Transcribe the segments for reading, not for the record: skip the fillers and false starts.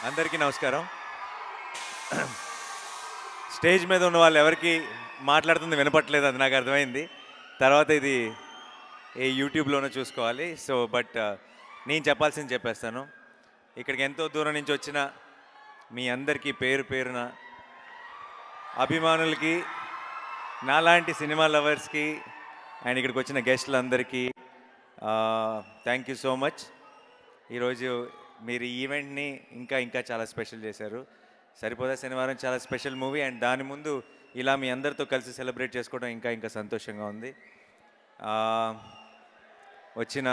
అందరికీ నమస్కారం. స్టేజ్ మీద ఉన్న వాళ్ళు ఎవరికి మాట్లాడుతుంది వినపట్లేదు, అది నాకు అర్థమైంది. తర్వాత ఇది ఏ యూట్యూబ్లోనే చూసుకోవాలి. సో బట్ నేను చెప్పాల్సింది చెప్పేస్తాను. ఇక్కడికి ఎంతో దూరం నుంచి వచ్చిన మీ అందరికీ పేరు పేరున అభిమానులకి, నాలాంటి సినిమా లవర్స్కి అండ్ ఇక్కడికి వచ్చిన గెస్టులందరికీ థ్యాంక్ యూ సో మచ్. ఈరోజు మీరు ఈవెంట్ని ఇంకా ఇంకా చాలా స్పెషల్ చేశారు. సరిపోదా శనివారం చాలా స్పెషల్ మూవీ, అండ్ దాని ముందు ఇలా మీ అందరితో కలిసి సెలబ్రేట్ చేసుకోవడం ఇంకా ఇంకా సంతోషంగా ఉంది. వచ్చిన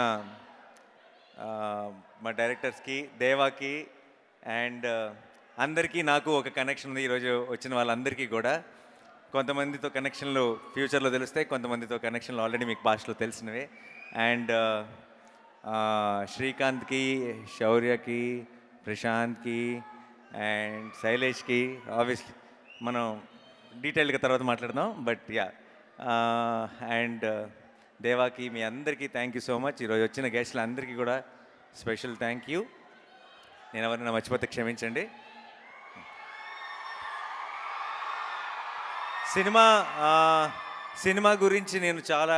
మా డైరెక్టర్స్కి, దేవాకి అండ్ అందరికీ నాకు ఒక కనెక్షన్ ఉంది. ఈరోజు వచ్చిన వాళ్ళందరికీ కూడా కొంతమందితో కనెక్షన్లు ఫ్యూచర్లో తెలుస్తాయి, కొంతమందితో కనెక్షన్లు ఆల్రెడీ మీకు పాస్ట్లో తెలిసినవే. అండ్ శ్రీకాంత్కి, శౌర్యకి, ప్రశాంత్కి అండ్ శైలేష్కి ఆబ్వియస్లీ మనం డీటెయిల్గా తర్వాత మాట్లాడదాం. బట్ యా, అండ్ దేవాకి, మీ అందరికీ థ్యాంక్ యూ సో మచ్. ఈరోజు వచ్చిన గెస్టులు అందరికీ కూడా స్పెషల్ థ్యాంక్ యూ. నేను ఎవరైనా మర్చిపోతే క్షమించండి. సినిమా గురించి నేను చాలా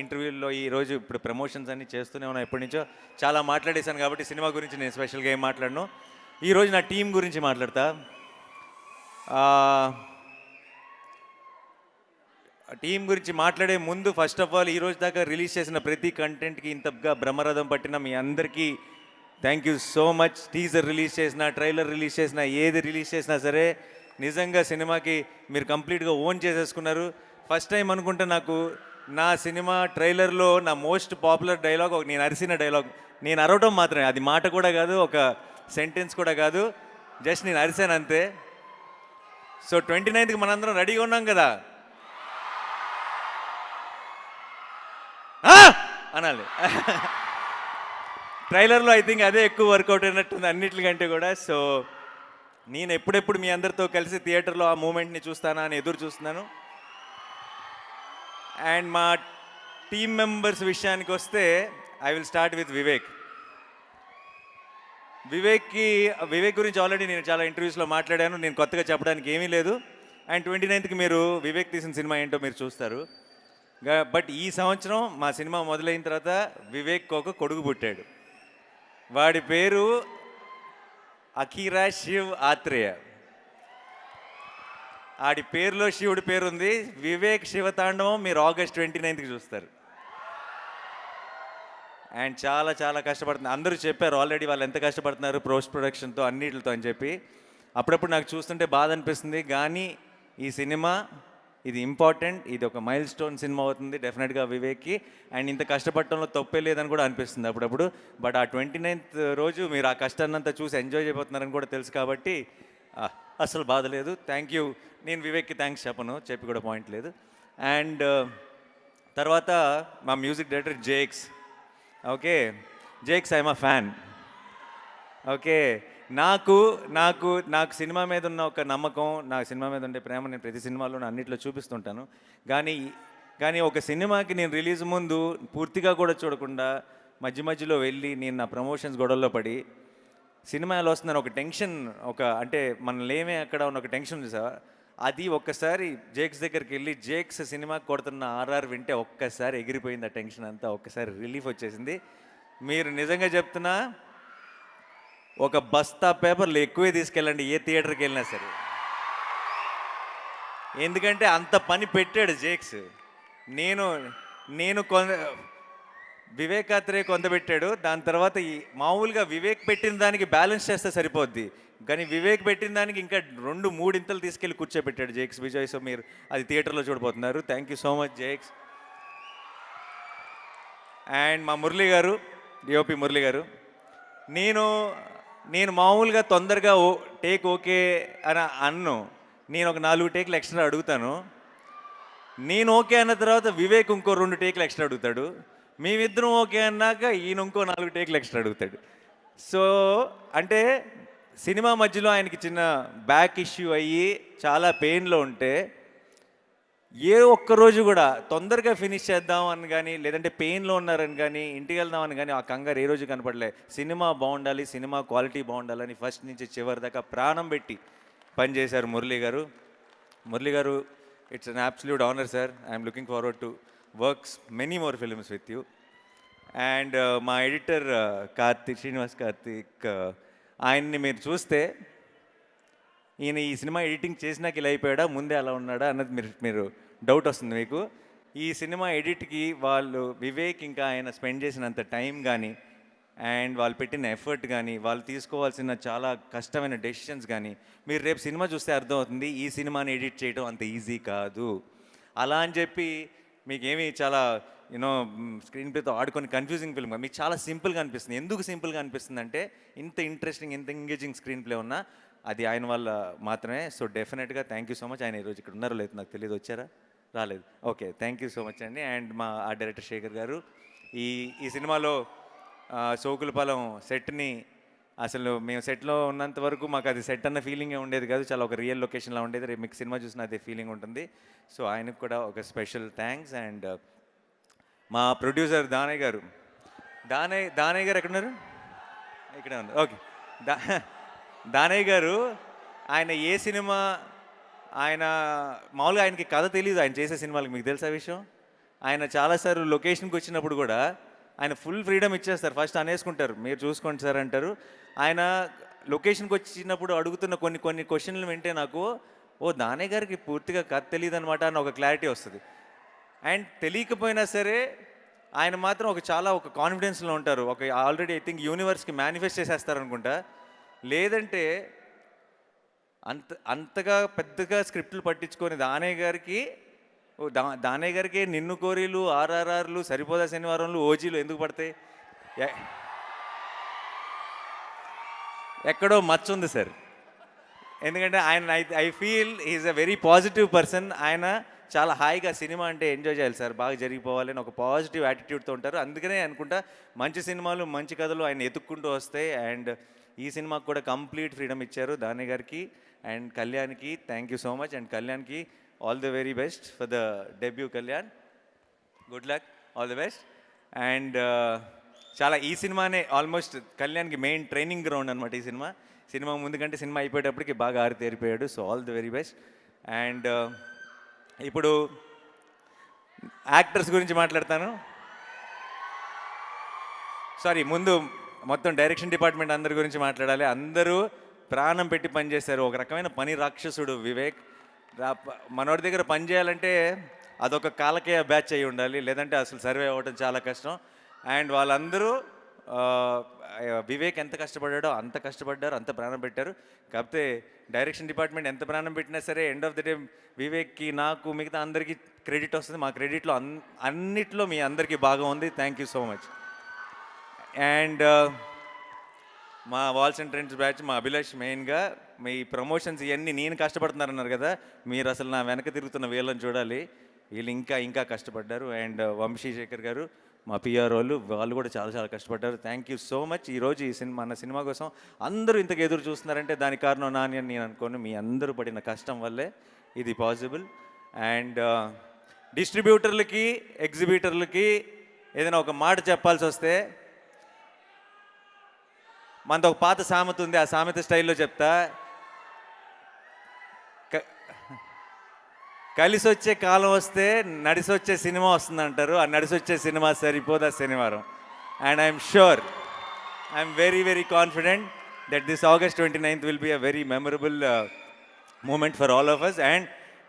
ఇంటర్వ్యూల్లో ఈరోజు ఇప్పుడు ప్రమోషన్స్ అన్నీ చేస్తూనే ఉన్నాను, ఎప్పటి నుంచో చాలా మాట్లాడేశాను. కాబట్టి సినిమా గురించి నేను స్పెషల్గా ఏం మాట్లాడను. ఈరోజు నా టీం గురించి మాట్లాడతా. టీం గురించి మాట్లాడే ముందు ఫస్ట్ ఆఫ్ ఆల్ ఈరోజు దాకా రిలీజ్ చేసిన ప్రతి కంటెంట్కి ఇంతగా బ్రహ్మరథం పట్టిన మీ అందరికీ thank you so much. Teaser release చేసిన, ట్రైలర్ రిలీజ్ చేసిన, ఏది రిలీజ్ చేసినా సరే నిజంగా సినిమాకి మీరు కంప్లీట్గా ఓన్ చేసేసుకున్నారు. ఫస్ట్ టైం అనుకుంటే నాకు నా సినిమా ట్రైలర్లో నా మోస్ట్ పాపులర్ డైలాగ్ ఒక నేను అరిసిన డైలాగ్. నేను అరవటం మాత్రమే, అది మాట కూడా కాదు, ఒక సెంటెన్స్ కూడా కాదు, జస్ట్ నేను అరిసాను అంతే. సో 29కి మనందరం రెడీగా ఉన్నాం కదా అనాలి. ట్రైలర్లో ఐ థింక్ అదే ఎక్కువ వర్కౌట్ అయినట్టుంది అన్నిటికంటే కూడా. సో నేను ఎప్పుడెప్పుడు మీ అందరితో కలిసి థియేటర్లో ఆ మూమెంట్ని చూస్తానా అని ఎదురు చూస్తున్నాను. అండ్ మా టీమ్ మెంబర్స్ విషయానికి వస్తే I will start with Vivek. Vivek గురించి ఆల్రెడీ నేను చాలా ఇంటర్వ్యూస్లో మాట్లాడాను, నేను కొత్తగా చెప్పడానికి ఏమీ లేదు. అండ్ 29కి మీరు వివేక్ తీసిన సినిమా ఏంటో మీరు చూస్తారు. బట్ ఈ సంవత్సరం మా సినిమా మొదలైన తర్వాత వివేక్ ఒక కొడుకు పుట్టాడు. వాడి పేరు అఖీరా శివ్ ఆత్రేయ. ఆడి పేరులో శివుడి పేరు ఉంది. వివేక్ శివతాండవం మీరు ఆగస్ట్ 29కి చూస్తారు. అండ్ చాలా చాలా కష్టపడుతున్నారు. అందరూ చెప్పారు ఆల్రెడీ వాళ్ళు ఎంత కష్టపడుతున్నారు పోస్ట్ ప్రొడక్షన్తో అన్నిటితో అని చెప్పి. అప్పుడప్పుడు నాకు చూస్తుంటే బాధ అనిపిస్తుంది. కానీ ఈ సినిమా ఇది ఇంపార్టెంట్, ఇది ఒక మైల్ స్టోన్ సినిమా అవుతుంది డెఫినెట్గా వివేక్కి. అండ్ ఇంత కష్టపడటంలో తప్పే లేదని కూడా అనిపిస్తుంది అప్పుడప్పుడు. బట్ ఆ 29th రోజు మీరు ఆ కష్టాన్నంతా చూసి ఎంజాయ్ చేయబోతున్నారని కూడా తెలుసు కాబట్టి అసలు బాధ లేదు. Thank you. నేను వివేక్కి థ్యాంక్స్ చెప్పను, చెప్పి కూడా పాయింట్ లేదు. అండ్ తర్వాత మా music director Jakes. Okay Jakes, I'm a fan. Okay, నాకు నాకు నాకు సినిమా మీద ఉన్న ఒక నమ్మకం, నా సినిమా మీద ఉండే ప్రేమ నేను ప్రతి సినిమాలో అన్నింటిలో చూపిస్తుంటాను. కానీ ఒక సినిమాకి నేను రిలీజ్ ముందు పూర్తిగా కూడా చూడకుండా మధ్య మధ్యలో వెళ్ళి నేను నా ప్రమోషన్స్ గొడవల్లో పడి సినిమా ఎలా వస్తుందని ఒక టెన్షన్, అంటే మన లేమే అక్కడ ఉన్న ఒక టెన్షన్ ఉంది సార్. అది ఒక్కసారి జేక్స్ దగ్గరికి వెళ్ళి జేక్స్ సినిమా కొడుతున్న ఆర్ఆర్ వింటే ఒక్కసారి ఎగిరిపోయింది ఆ టెన్షన్ అంతా, ఒక్కసారి రిలీఫ్ వచ్చేసింది. మీరు నిజంగా చెప్తున్నా, ఒక బస్తా పేపర్లు ఎక్కువే తీసుకెళ్ళండి ఏ థియేటర్కి వెళ్ళినా సరే, ఎందుకంటే అంత పని పెట్టాడు జేక్స్. నేను వివేకాత్రే కొంత పెట్టాడు, దాని తర్వాత మామూలుగా వివేక్ పెట్టిన దానికి బ్యాలెన్స్ చేస్తే సరిపోద్ది, కానీ వివేక్ పెట్టిన దానికి ఇంకా 2-3 ఇంతలు తీసుకెళ్ళి కూర్చోబెట్టాడు జేక్స్ విజయ్. సో మీరు అది థియేటర్లో చూడబోతున్నారు. Thank you so much Jakes. And మా మురళి గారు, డిఓపి మురళి గారు, నేను మామూలుగా తొందరగా టేక్ ఓకే అని అన్ను, నేను ఒక 4 టేక్లు ఎక్స్ట్రా అడుగుతాను. నేను ఓకే అన్న తర్వాత వివేక్ ఇంకో 2 టేక్లు ఎక్స్ట్రా అడుగుతాడు. మేమిద్దరం ఓకే అన్నాక ఈయన ఇంకో 4 టేక్లు ఎక్స్ట్రా అడుగుతాడు. సో అంటే సినిమా మధ్యలో ఆయనకి చిన్న బ్యాక్ ఇష్యూ అయ్యి చాలా పెయిన్లో ఉంటే ఏ ఒక్క రోజు కూడా తొందరగా ఫినిష్ చేద్దాం అని కానీ, లేదంటే పెయిన్‌లో ఉన్నారని కానీ, ఇంటికి వెళ్దాం అని కానీ, ఆ కంగారు ఏ రోజు కనపడలే. సినిమా బావుండాలి, సినిమా క్వాలిటీ బావుండాలని ఫస్ట్ నుంచి చివరి దాకా ప్రాణం పెట్టి పనిచేశారు మురళీ గారు. మురళీ గారు, it's an absolute honour sir. I'm looking forward to works many more films with you. And మా ఎడిటర్ శ్రీనివాస్ కార్తిక్, ఆయన్ని మీరు చూస్తే ఈయన ఈ సినిమా ఎడిటింగ్ చేసినాక ఇలా అయిపోయాడా, ముందే అలా ఉన్నాడా అన్నది మీరు డౌట్ వస్తుంది మీకు. ఈ సినిమా ఎడిట్కి వాళ్ళు వివేక్ ఇంకా ఆయన స్పెండ్ చేసినంత టైం కానీ, అండ్ వాళ్ళు పెట్టిన ఎఫర్ట్ కానీ, వాళ్ళు తీసుకోవాల్సిన చాలా కష్టమైన డెసిషన్స్ కానీ, మీరు రేపు సినిమా చూస్తే అర్థమవుతుంది ఈ సినిమాని ఎడిట్ చేయడం అంత ఈజీ కాదు. అలా అని చెప్పి మీకేమి చాలా స్క్రీన్ ప్లేతో ఆడుకొని కన్ఫ్యూజింగ్ ఫిల్మ్ మీకు చాలా సింపుల్గా అనిపిస్తుంది. ఎందుకు సింపుల్గా అనిపిస్తుంది అంటే, ఇంత ఇంట్రెస్టింగ్, ఇంత ఎంగేజింగ్ స్క్రీన్ ప్లే ఉన్నా అది ఆయన వల్ల మాత్రమే. సో డెఫినెట్గా థ్యాంక్ యూ సో మచ్. ఆయన ఈరోజు ఇక్కడ ఉన్నారో లేదు నాకు తెలియదు, వచ్చారా? రాలేదు. Okay, thank you so much అండి. అండ్ మా ఆర్ట్ డైరెక్టర్ శేఖర్ గారు, ఈ సినిమాలో సోకులపాలెం సెట్ని అసలు మేము సెట్లో ఉన్నంత వరకు మాకు అది సెట్ అన్న ఫీలింగే ఉండేది కాదు, చాలా ఒక రియల్ లొకేషన్లా ఉండేది. రేపు మీకు సినిమా చూసిన అదే ఫీలింగ్ ఉంటుంది. సో ఆయనకు కూడా ఒక స్పెషల్ థ్యాంక్స్. అండ్ మా ప్రొడ్యూసర్ దానయ్య గారు, దానయ్య గారు ఎక్కడున్నారు? ఇక్కడే ఉన్నారు. ఓకే, దానయ్య గారు, ఆయన ఏ సినిమా ఆయన మామూలుగా ఆయనకి కథ తెలియదు ఆయన చేసే సినిమాలకి, మీకు తెలుసా విషయం? ఆయన చాలాసార్లు లొకేషన్కి వచ్చినప్పుడు కూడా ఆయన ఫుల్ ఫ్రీడమ్ ఇచ్చేస్తారు. ఫస్ట్ అనేసుకుంటారు, మీరు చూసుకోండి సార్ అంటారు. ఆయన లొకేషన్కి వచ్చినప్పుడు అడుగుతున్న కొన్ని క్వశ్చన్లు వింటే నాకు, ఓ దానయ్య గారికి పూర్తిగా కథ తెలియదు అనమాట అని ఒక క్లారిటీ వస్తుంది. అండ్ తెలియకపోయినా సరే ఆయన మాత్రం ఒక కాన్ఫిడెన్స్లో ఉంటారు. ఆల్రెడీ ఐ థింక్ యూనివర్స్కి మేనిఫెస్ట్ చేసేస్తారనుకుంటా. లేదంటే అంతగా పెద్దగా స్క్రిప్ట్లు పట్టించుకొని దానయ్య గారికి నిన్ను కోరీలు, ఆర్ఆర్ఆర్లు, సరిపోదా శనివారంలు, ఓజీలు ఎందుకు పడతాయి? ఎక్కడో మచ్చ ఉంది సార్. ఎందుకంటే ఆయన I feel is a very positive person. ఆయన చాలా హాయిగా సినిమా అంటే ఎంజాయ్ చేయాలి సార్, బాగా జరిగిపోవాలి అని ఒక పాజిటివ్ యాటిట్యూడ్తో ఉంటారు. అందుకనే అనుకుంటా మంచి సినిమాలు, మంచి కథలు ఆయన ఎత్తుక్కుంటూ వస్తాయి. అండ్ ఈ సినిమాకు కూడా కంప్లీట్ ఫ్రీడమ్ ఇచ్చారు దానయ్య గారికి. అండ్ కళ్యాణ్కి thank you so much. And కళ్యాణ్కి all the very best for the debut. Kalyan, good luck, all the best. And చాలా ఈ సినిమానే ఆల్మోస్ట్ కళ్యాణ్కి మెయిన్ ట్రైనింగ్ గ్రౌండ్ అనమాట. ఈ సినిమా ముందు కంటే సినిమా అయిపోయేటప్పటికి బాగా ఆరితేరిపోయాడు. So all the very best. And ఇప్పుడు యాక్టర్స్ గురించి మాట్లాడతాను. సారీ, ముందు మొత్తం డైరెక్షన్ డిపార్ట్మెంట్ అందరి గురించి మాట్లాడాలి. అందరూ ప్రాణం పెట్టి పనిచేశారు. ఒక రకమైన పని రాక్షసుడు వివేక్. మనోడి దగ్గర పని చేయాలంటే అదొక కాలకేయ బ్యాచ్ అయి ఉండాలి, లేదంటే అసలు సర్వే అవ్వడం చాలా కష్టం. అండ్ వాళ్ళందరూ వివేక్ ఎంత కష్టపడ్డాడో అంత కష్టపడ్డారు, అంత ప్రాణం పెట్టారు. కాకపోతే డైరెక్షన్ డిపార్ట్మెంట్ ఎంత ప్రాణం పెట్టినా సరే ఎండ్ ఆఫ్ ద డే వివేక్కి, నాకు, మిగతా అందరికీ క్రెడిట్ వస్తుంది. మా క్రెడిట్లో అన్నిట్లో మీ అందరికీ బాగా ఉంది. Thank you so much. And మా వాల్స్ అండ్ ట్రెండ్స్ బ్యాచ్, మా అభిలాష్ మెయిన్గా మీ ప్రమోషన్స్ ఇవన్నీ నేను కష్టపడుతున్నారన్నారు కదా, మీరు అసలు నా వెనక తిరుగుతున్న వీళ్ళని చూడాలి, వీళ్ళు ఇంకా కష్టపడ్డారు. అండ్ వంశీశేఖర్ గారు, మా పిఆర్ వాళ్ళు కూడా చాలా కష్టపడ్డారు. Thank you so much. ఈరోజు మన సినిమా కోసం అందరూ ఇంతకు ఎదురు చూస్తున్నారంటే దానికి కారణం నాని అని నేను అనుకోను, మీ అందరూ పడిన కష్టం వల్లే ఇది పాసిబుల్. అండ్ డిస్ట్రిబ్యూటర్లకి, ఎగ్జిబిటర్లకి ఏదైనా ఒక మాట చెప్పాల్సి వస్తే, మనతో ఒక పాత సామెత ఉంది, ఆ సామెత స్టైల్లో చెప్తా. కలిసి వచ్చే కాలం వస్తే నడిసి వచ్చే సినిమా వస్తుందంటారు. ఆ నడిసి వచ్చే cinema Saripodhaa Sanivaaram. And I'm sure, I'm very confident that this August 29th will be a very memorable moment for all of us. And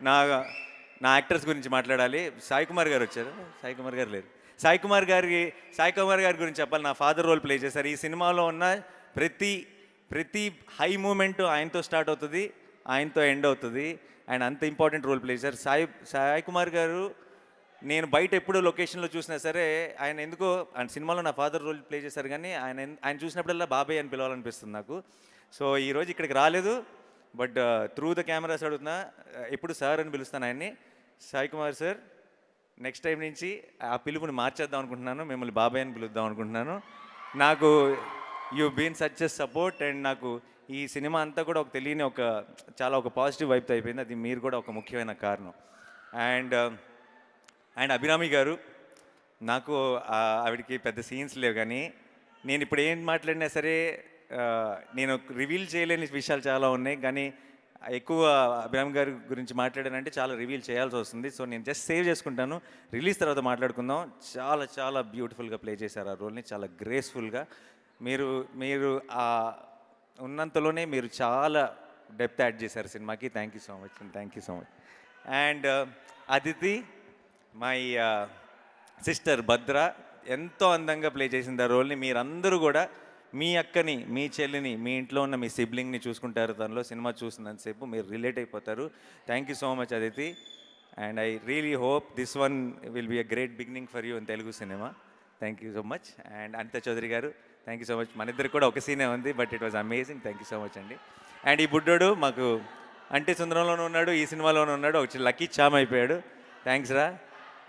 నా యాక్టర్స్ గురించి మాట్లాడాలి. సాయి కుమార్ గారు వచ్చారు. సాయి కుమార్ గారు లేరు. సాయి కుమార్ గారి గురించి చెప్పాలి. నా ఫాదర్ రోల్ ప్లే చేశారు. ఈ సినిమాలో ఉన్న ప్రతి హై మూమెంట్ ఆయనతో స్టార్ట్ అవుతుంది, ఆయనతో ఎండ్ అవుతుంది. అండ్ అంత ఇంపార్టెంట్ రోల్ ప్లే చేశారు సాయి కుమార్ గారు. నేను బయట ఎప్పుడూ లొకేషన్లో చూసినా సరే ఆయన ఎందుకో ఆయన సినిమాలో నా ఫాదర్ రోల్ ప్లే చేశారు, కానీ ఆయన చూసినప్పుడల్లా బాబాయ్ అని పిలవాలనిపిస్తుంది నాకు. సో ఈరోజు ఇక్కడికి రాలేదు, బట్ త్రూ ద కెమెరాస్ అడుగుతున్నా, ఎప్పుడు సార్ అని పిలుస్తాను ఆయన్ని. Sai Kumar sir, next time నుంచి ఆ పిలుపుని మార్చేద్దాం అనుకుంటున్నాను, మిమ్మల్ని బాబాయ్ అని పిలుద్దాం అనుకుంటున్నాను. నాకు you been such a support. And నాకు ఈ సినిమా అంతా కూడా ఒక తెలియని చాలా పాజిటివ్ వైబ్తో అయిపోయింది. అది మీరు కూడా ఒక ముఖ్యమైన కారణం. అండ్ అండ్ అభిరామి గారు, నాకు ఆవిడకి పెద్ద సీన్స్ లేవు, కానీ నేను ఇప్పుడు ఏం మాట్లాడినా సరే నేను రివీల్ చేయలేని విషయాలు చాలా ఉన్నాయి, కానీ ఎక్కువ అభిరామి గారి గురించి మాట్లాడానంటే చాలా రివీల్ చేయాల్సి వస్తుంది. సో నేను జస్ట్ సేవ్ చేసుకుంటాను, రిలీజ్ తర్వాత మాట్లాడుకుందాం. చాలా చాలా బ్యూటిఫుల్గా ప్లే చేశారు ఆ రోల్ని, చాలా గ్రేస్ఫుల్గా. మీరు మీరు ఉన్నంతలోనే మీరు చాలా డెప్త్ యాడ్ చేశారు సినిమాకి. Thank you so much and thank you so much. And Aditi, my sister Bhadra, ఎంతో అందంగా ప్లే చేసింది ఆ రోల్ని. మీరందరూ కూడా మీ అక్కని, మీ చెల్లిని, మీ ఇంట్లో ఉన్న మీ సిబ్లింగ్ని చూసుకుంటారు తనలో. సినిమా చూసినంతసేపు మీరు రిలేట్ అయిపోతారు. Thank you so much Aditi. And I really hope this one will be a great beginning for you in Telugu cinema. Thank you so much. And Anitha Chowdary garu, thank you so much. మన ఇద్దరికి కూడా ఒక సీనే ఉంది, but it was amazing. Thank you so much అండి. And ఈ బుడ్డోడు మాకు అంటే సుందరంలోనూ ఉన్నాడు, ఈ సినిమాలోనూ ఉన్నాడు, ఒక లక్కీ చామ్ అయిపోయాడు. థ్యాంక్స్ రా.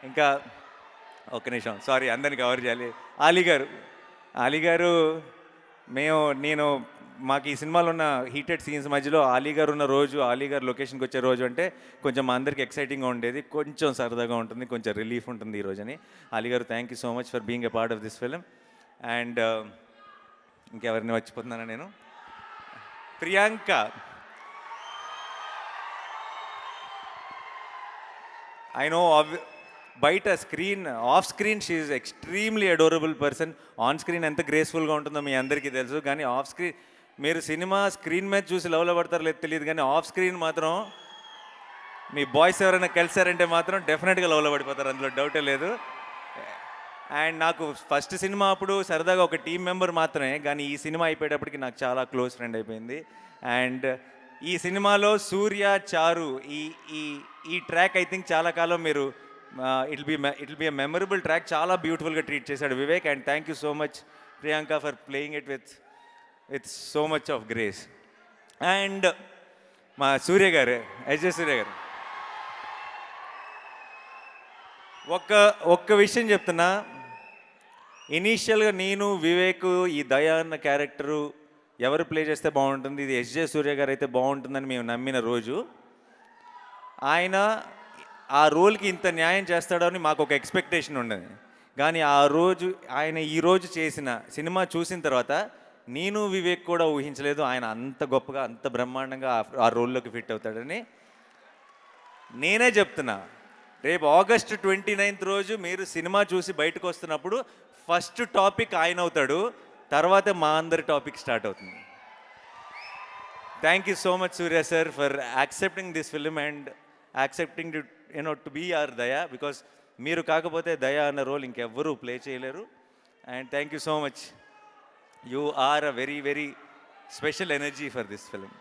ఇంకా ఒక్క నిమిషం, సారీ అందరిని కవర్ చేయాలి. ఆలీ గారు నేను మాకు ఈ సినిమాలో ఉన్న హీటెడ్ సీన్స్ మధ్యలో ఆలీ గారు ఉన్న రోజు, ఆలీ గారు లొకేషన్కి వచ్చే రోజు అంటే కొంచెం మా అందరికి ఎక్సైటింగ్గా ఉండేది, కొంచెం సరదాగా ఉంటుంది, కొంచెం రిలీఫ్ ఉంటుంది ఈ రోజుని. ఆలీ గారు, thank you so much for being a part of this film. And ఇంకెవరిని మర్చిపోతున్నానా నేను? ప్రియాంక, ఐ నో బయట screen, off screen she is extremely adorable person. On screen ఎంత గ్రేస్ఫుల్గా ఉంటుందో మీ అందరికీ తెలుసు, కానీ ఆఫ్ స్క్రీన్ మీరు సినిమా స్క్రీన్ మీద చూసి లవ్లో పడతారో లేదు తెలియదు, కానీ ఆఫ్ స్క్రీన్ మాత్రం మీ బాయ్స్ ఎవరైనా కలిసారంటే మాత్రం డెఫినెట్గా లవ్లో పడిపోతారు, అందులో డౌటే లేదు. అండ్ నాకు ఫస్ట్ సినిమా అప్పుడు సరదాగా ఒక టీం మెంబర్ మాత్రమే, కానీ ఈ సినిమా అయిపోయేటప్పటికి నాకు చాలా క్లోజ్ ఫ్రెండ్ అయిపోయింది. అండ్ ఈ సినిమాలో సూర్య, చారు, ఈ ఈ ఈ ట్రాక్ ఐ థింక్ చాలా కాలం మీరు it will be a memorable track. చాలా బ్యూటిఫుల్గా ట్రీట్ చేశాడు Vivek. And thank you so much Priyanka for playing it with so much of grace. And మా సూర్య గారు, ఎస్జే సూర్య గారు, ఒక్క విషయం చెప్తున్నా. ఇనీషియల్గా నేను, వివేక్, ఈ దయా అన్న క్యారెక్టరు ఎవరు ప్లే చేస్తే బాగుంటుంది, ఇది ఎస్జే సూర్య గారు అయితే బాగుంటుందని మేము నమ్మిన రోజు, ఆయన ఆ రోల్కి ఇంత న్యాయం చేస్తాడో అని మాకు ఒక ఎక్స్పెక్టేషన్ ఉండేది. కానీ ఆ రోజు ఆయన ఈరోజు చేసిన సినిమా చూసిన తర్వాత నేను, వివేక్ కూడా ఊహించలేదు ఆయన అంత గొప్పగా, అంత బ్రహ్మాండంగా ఆ రోల్లోకి ఫిట్ అవుతాడని. నేనే చెప్తున్నా, రేపు August 29 రోజు మీరు సినిమా చూసి బయటకు వస్తున్నప్పుడు ఫస్ట్ టాపిక్ ఆయన అవుతాడు, తర్వాత మా అందరి టాపిక్ స్టార్ట్ అవుతుంది. Thank you so much Surya sir for accepting this film and accepting to be our Daya, because మీరు కాకపోతే దయా అన్న రోల్ ఇంకెవ్వరూ ప్లే చేయలేరు. And thank you so much, you are a very very special energy for this film.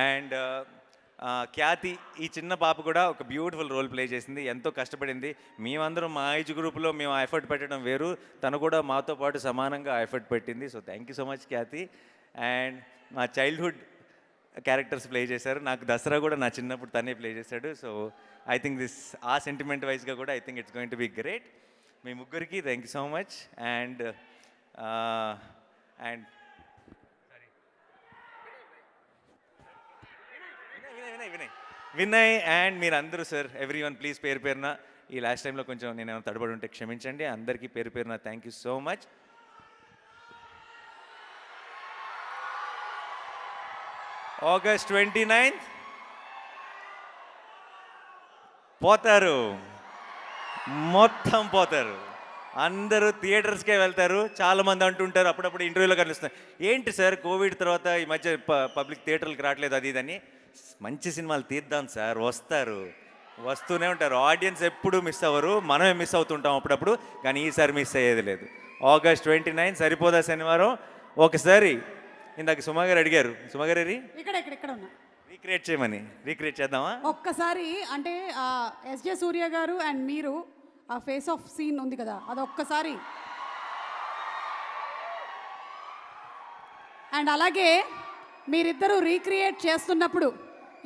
And Khyathi, ఈ చిన్న పాప కూడా ఒక బ్యూటిఫుల్ రోల్ ప్లే చేసింది, ఎంతో కష్టపడింది. మేమందరం మా ఏజ్ గ్రూప్లో మేము ఆ ఎఫర్ట్ పెట్టడం వేరు, తను కూడా మాతో పాటు సమానంగా ఎఫర్ట్ పెట్టింది. So thank you so much Khyathi. And మా చైల్డ్హుడ్ క్యారెక్టర్స్ ప్లే చేశారు, నాకు దసరా కూడా నా చిన్నప్పుడు తనే ప్లే చేశాడు. సో ఐ థింక్ ఆ సెంటిమెంట్ వైజ్గా కూడా I think it's going to be great. మీ ముగ్గురికి thank you so much. And Vinay and మీరందరూ సార్, ఎవ్రీ వన్ ప్లీజ్ పేరు పేరున, ఈ లాస్ట్ టైంలో కొంచెం నేను ఏమైనా తడబడి ఉంటే క్షమించండి. అందరికీ పేరు పేరున thank you so much. August 29th పోతారు, మొత్తం పోతారు, అందరూ థియేటర్స్కే వెళ్తారు. చాలామంది అంటుంటారు, అప్పుడప్పుడు ఇంటర్వ్యూలో కనిపిస్తుంది, ఏంటి సార్ కోవిడ్ తర్వాత ఈ మధ్య పబ్లిక్ థియేటర్లకు రావట్లేదు అది ఇదని. మంచి సినిమాలు తీద్దాం సార్, వస్తూనే ఉంటారు. ఆడియన్స్ ఎప్పుడు మిస్ అవ్వరు, మనమే మిస్ అవుతుంటాం అప్పుడప్పుడు, కానీ ఈసారి మిస్ అయ్యేది లేదు. August 29 సరిపోదా శనివారం? ఒకసారి ఇందాక సుమా గారు అడిగారు, సుమా గారు ఇక్కడ ఉన్నా రీక్రియేట్ చేయమని, రీక్రియేట్ చేద్దామా ఒక్కసారి? అంటే ఎస్జే సూర్య గారు అండ్ మీరు ఆ ఫేస్ ఆఫ్ సీన్ ఉంది కదా, అది ఒక్కసారి. అండ్ అలాగే మీరిద్దరూ రీక్రియేట్ చేస్తున్నప్పుడు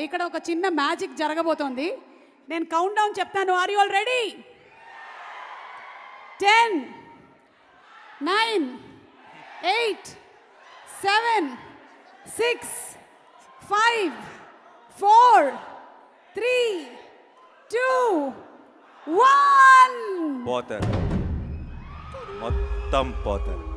ఇక్కడ ఒక చిన్న మ్యాజిక్ జరగబోతోంది. నేను కౌంట్ డౌన్ చెప్తాను, ఆర్ యు ఆల్ రెడీ? 10, 9, 8, 7, 6, 5, 4, 3, 2 1 పోతారు, మొత్తం పోతారు.